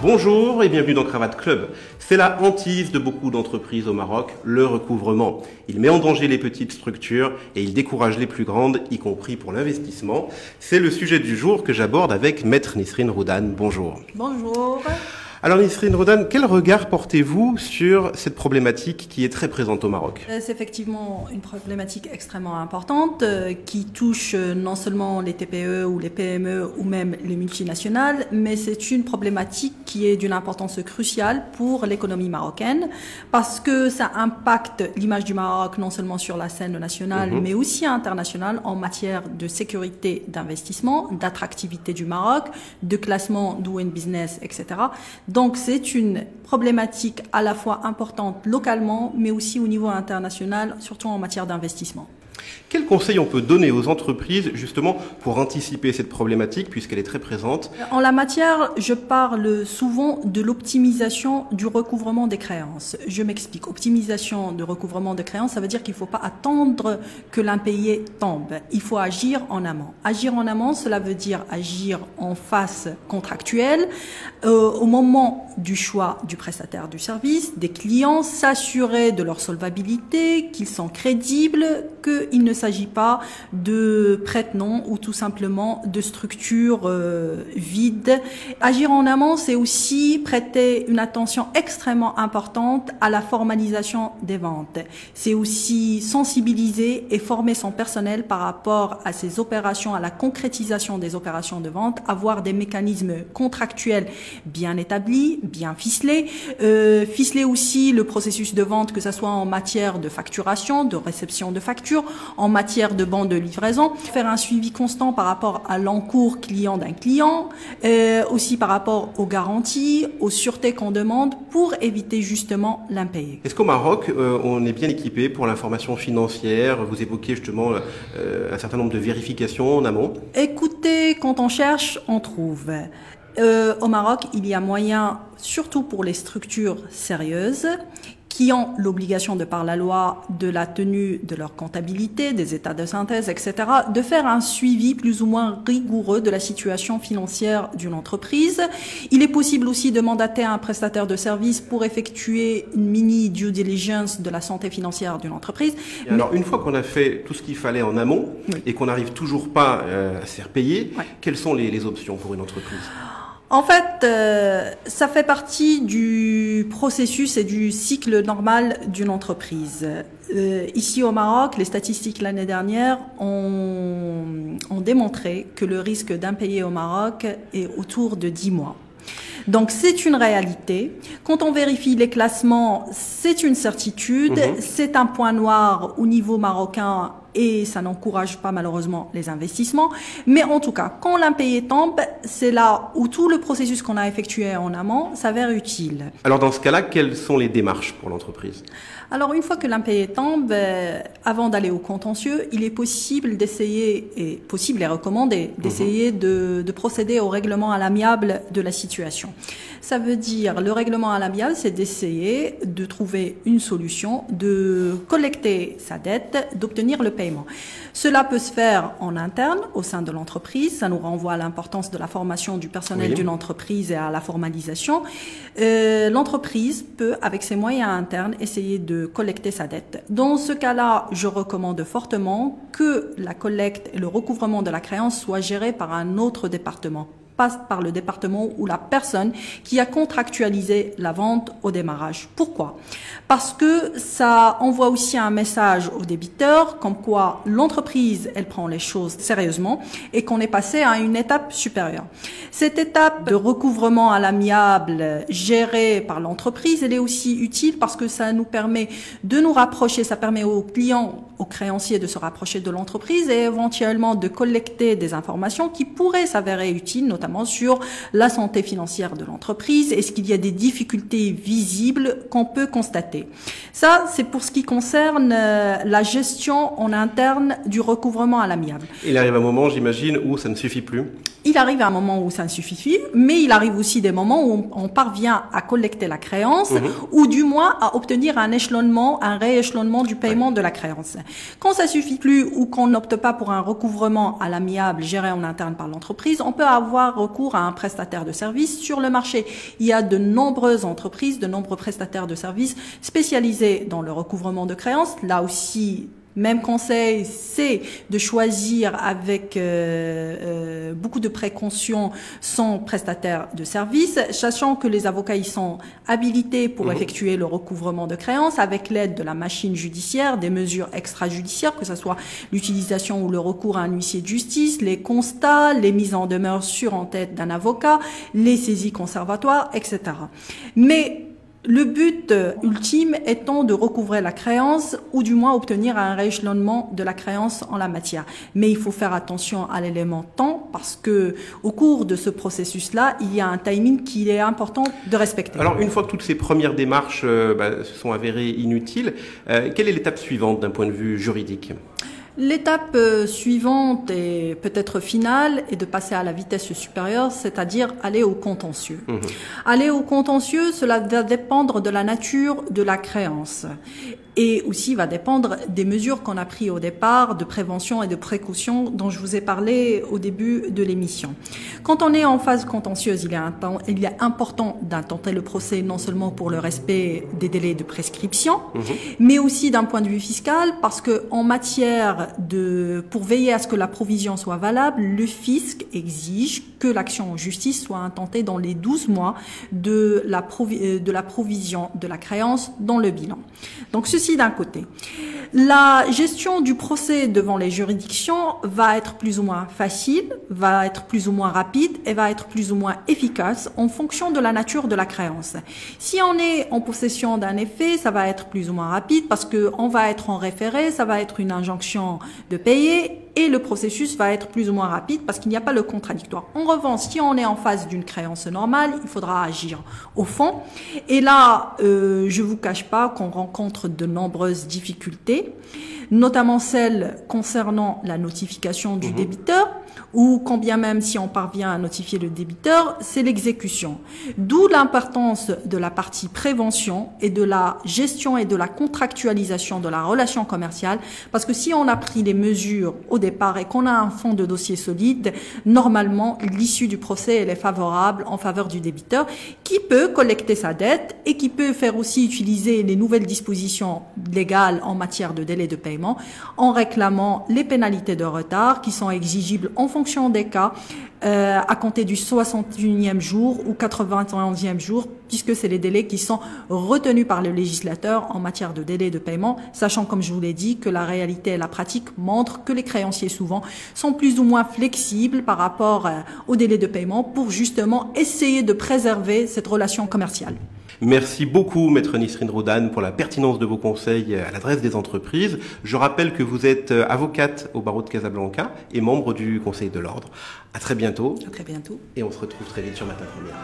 Bonjour et bienvenue dans Cravate Club. C'est la hantise de beaucoup d'entreprises au Maroc, le recouvrement. Il met en danger les petites structures et il décourage les plus grandes, y compris pour l'investissement. C'est le sujet du jour que j'aborde avec Maître Nisrine Roudan. Bonjour. Bonjour. Alors Nisrine Roudan, quel regard portez-vous sur cette problématique qui est très présente au Maroc? C'est effectivement une problématique extrêmement importante qui touche non seulement les TPE ou les PME ou même les multinationales, mais c'est une problématique qui est d'une importance cruciale pour l'économie marocaine parce que ça impacte l'image du Maroc non seulement sur la scène nationale mais aussi internationale en matière de sécurité d'investissement, d'attractivité du Maroc, de classement doing business, etc. Donc c'est une problématique à la fois importante localement, mais aussi au niveau international, surtout en matière d'investissement. Quels conseils on peut donner aux entreprises justement pour anticiper cette problématique puisqu'elle est très présente? En la matière, je parle souvent de l'optimisation du recouvrement des créances. Je m'explique. Optimisation du recouvrement des créances, ça veut dire qu'il ne faut pas attendre que l'impayé tombe. Il faut agir en amont. Agir en amont, cela veut dire agir en phase contractuelle au moment du choix du prestataire du service, des clients, s'assurer de leur solvabilité, qu'ils sont crédibles, qu'il ne s'agit pas de prête-noms ou tout simplement de structures vides. Agir en amont, c'est aussi prêter une attention extrêmement importante à la formalisation des ventes. C'est aussi sensibiliser et former son personnel par rapport à ces opérations, à la concrétisation des opérations de vente, avoir des mécanismes contractuels bien établis, bien ficelés. Ficeler aussi le processus de vente, que ce soit en matière de facturation, de réception de factures, en matière de banc de livraison, faire un suivi constant par rapport à l'encours client d'un client, aussi par rapport aux garanties, aux sûretés qu'on demande pour éviter justement l'impayé. Est-ce qu'au Maroc, on est bien équipé pour l'information financière? Vous évoquez justement un certain nombre de vérifications en amont. Écoutez, quand on cherche, on trouve. Au Maroc, il y a moyen, surtout pour les structures sérieuses, qui ont l'obligation de par la loi de la tenue de leur comptabilité, des états de synthèse, etc., de faire un suivi plus ou moins rigoureux de la situation financière d'une entreprise. Il est possible aussi de mandater un prestataire de service pour effectuer une mini due diligence de la santé financière d'une entreprise. Alors, une fois qu'on a fait tout ce qu'il fallait en amont et qu'on n'arrive toujours pas à se faire payer, quelles sont les options pour une entreprise? En fait, ça fait partie du processus et du cycle normal d'une entreprise. Ici au Maroc, les statistiques l'année dernière ont démontré que le risque d'impayé au Maroc est autour de 10 mois. Donc c'est une réalité. Quand on vérifie les classements, c'est une certitude, c'est un point noir au niveau marocain et ça n'encourage pas malheureusement les investissements. Mais en tout cas, quand l'impayé tombe, c'est là où tout le processus qu'on a effectué en amont s'avère utile. Alors dans ce cas-là, quelles sont les démarches pour l'entreprise? Alors une fois que l'impayé tombe, avant d'aller au contentieux, il est possible d'essayer, et possible et recommandé, d'essayer de procéder au règlement à l'amiable de la situation. Ça veut dire, le règlement à l'amiable, c'est d'essayer de trouver une solution, de collecter sa dette, d'obtenir le paiement. Cela peut se faire en interne, au sein de l'entreprise. Ça nous renvoie à l'importance de la formation du personnel d'une entreprise et à la formalisation. L'entreprise peut, avec ses moyens internes, essayer de collecter sa dette. Dans ce cas-là, je recommande fortement que la collecte et le recouvrement de la créance soient gérés par un autre département, passe par le département ou la personne qui a contractualisé la vente au démarrage. Pourquoi? Parce que ça envoie aussi un message aux débiteurs comme quoi l'entreprise, elle prend les choses sérieusement et qu'on est passé à une étape supérieure. Cette étape de recouvrement à l'amiable gérée par l'entreprise, elle est aussi utile parce que ça nous permet de nous rapprocher, ça permet aux clients, aux créanciers de se rapprocher de l'entreprise et éventuellement de collecter des informations qui pourraient s'avérer utiles, notamment sur la santé financière de l'entreprise. Est-ce qu'il y a des difficultés visibles qu'on peut constater? Ça, c'est pour ce qui concerne la gestion en interne du recouvrement à l'amiable. Il arrive un moment, j'imagine, où ça ne suffit plus. Il arrive un moment où ça ne suffit, mais il arrive aussi des moments où on parvient à collecter la créance ou du moins à obtenir un échelonnement, un rééchelonnement du paiement de la créance. Quand ça suffit plus ou qu'on n'opte pas pour un recouvrement à l'amiable géré en interne par l'entreprise, on peut avoir recours à un prestataire de services sur le marché. Il y a de nombreuses entreprises, de nombreux prestataires de services spécialisés dans le recouvrement de créances. Là aussi, même conseil, c'est de choisir avec beaucoup de précaution son prestataire de service, sachant que les avocats y sont habilités pour effectuer le recouvrement de créances avec l'aide de la machine judiciaire, des mesures extrajudiciaires, que ce soit l'utilisation ou le recours à un huissier de justice, les constats, les mises en demeure sur en tête d'un avocat, les saisies conservatoires, etc. Mais le but ultime étant de recouvrer la créance ou du moins obtenir un rééchelonnement de la créance en la matière. Mais il faut faire attention à l'élément temps parce que au cours de ce processus-là, il y a un timing qu'il est important de respecter. Alors une fois que toutes ces premières démarches se sont avérées inutiles, quelle est l'étape suivante d'un point de vue juridique ? L'étape suivante et peut-être finale est de passer à la vitesse supérieure, c'est-à-dire aller au contentieux. Aller au contentieux, cela va dépendre de la nature de la créance et aussi va dépendre des mesures qu'on a prises au départ de prévention et de précaution dont je vous ai parlé au début de l'émission. Quand on est en phase contentieuse, il est important d'intenter le procès non seulement pour le respect des délais de prescription, mais aussi d'un point de vue fiscal parce que en matière pour veiller à ce que la provision soit valable, le fisc exige que l'action en justice soit intentée dans les 12 mois de la provision de la créance dans le bilan. Donc ceci d'un côté. La gestion du procès devant les juridictions va être plus ou moins facile, va être plus ou moins rapide et va être plus ou moins efficace en fonction de la nature de la créance. Si on est en possession d'un effet, ça va être plus ou moins rapide parce que on va être en référé, ça va être une injonction de payer et le processus va être plus ou moins rapide parce qu'il n'y a pas le contradictoire. En revanche, si on est en face d'une créance normale, il faudra agir au fond. Et là, je vous cache pas qu'on rencontre de nombreuses difficultés, notamment celles concernant la notification du débiteur, ou quand bien même si on parvient à notifier le débiteur, c'est l'exécution. D'où l'importance de la partie prévention et de la gestion et de la contractualisation de la relation commerciale, parce que si on a pris les mesures au départ et qu'on a un fond de dossier solide, normalement, l'issue du procès, elle est favorable en faveur du débiteur, qui peut collecter sa dette et qui peut faire aussi utiliser les nouvelles dispositions légales en matière de délai de paiement en réclamant les pénalités de retard qui sont exigibles en fonction des cas à compter du 61e jour ou 91e jour, puisque c'est les délais qui sont retenus par le législateur en matière de délai de paiement, sachant, comme je vous l'ai dit, que la réalité et la pratique montrent que les créanciers souvent sont plus ou moins flexibles par rapport au délai de paiement pour justement essayer de préserver cette relation commerciale. Merci beaucoup, Maître Nisrine Roodan, pour la pertinence de vos conseils à l'adresse des entreprises. Je rappelle que vous êtes avocate au barreau de Casablanca et membre du Conseil de l'Ordre. À très bientôt. À très bientôt. Et on se retrouve très vite sur Matin Première.